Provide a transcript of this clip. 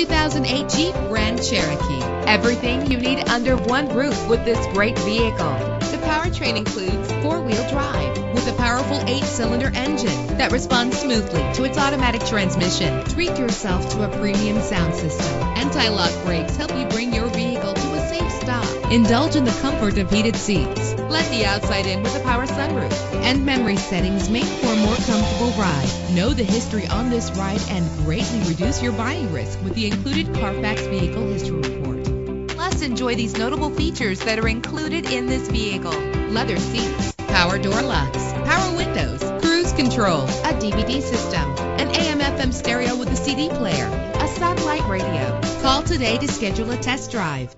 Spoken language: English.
2008 Jeep Grand Cherokee. Everything you need under one roof with this great vehicle. The powertrain includes four-wheel drive with a powerful 8-cylinder engine that responds smoothly to its automatic transmission. Treat yourself to a premium sound system. Anti-lock brakes help you bring your vehicle to a safe stop. Indulge in the comfort of heated seats. Let the outside in with a power sunroof. And memory settings make for a more comfortable ride. Know the history on this ride and greatly reduce your buying risk with the included Carfax Vehicle History Report. Plus, enjoy these notable features that are included in this vehicle: leather seats, power door locks, power windows, cruise control, a DVD system, an AM/FM stereo with a CD player, a satellite radio. Call today to schedule a test drive.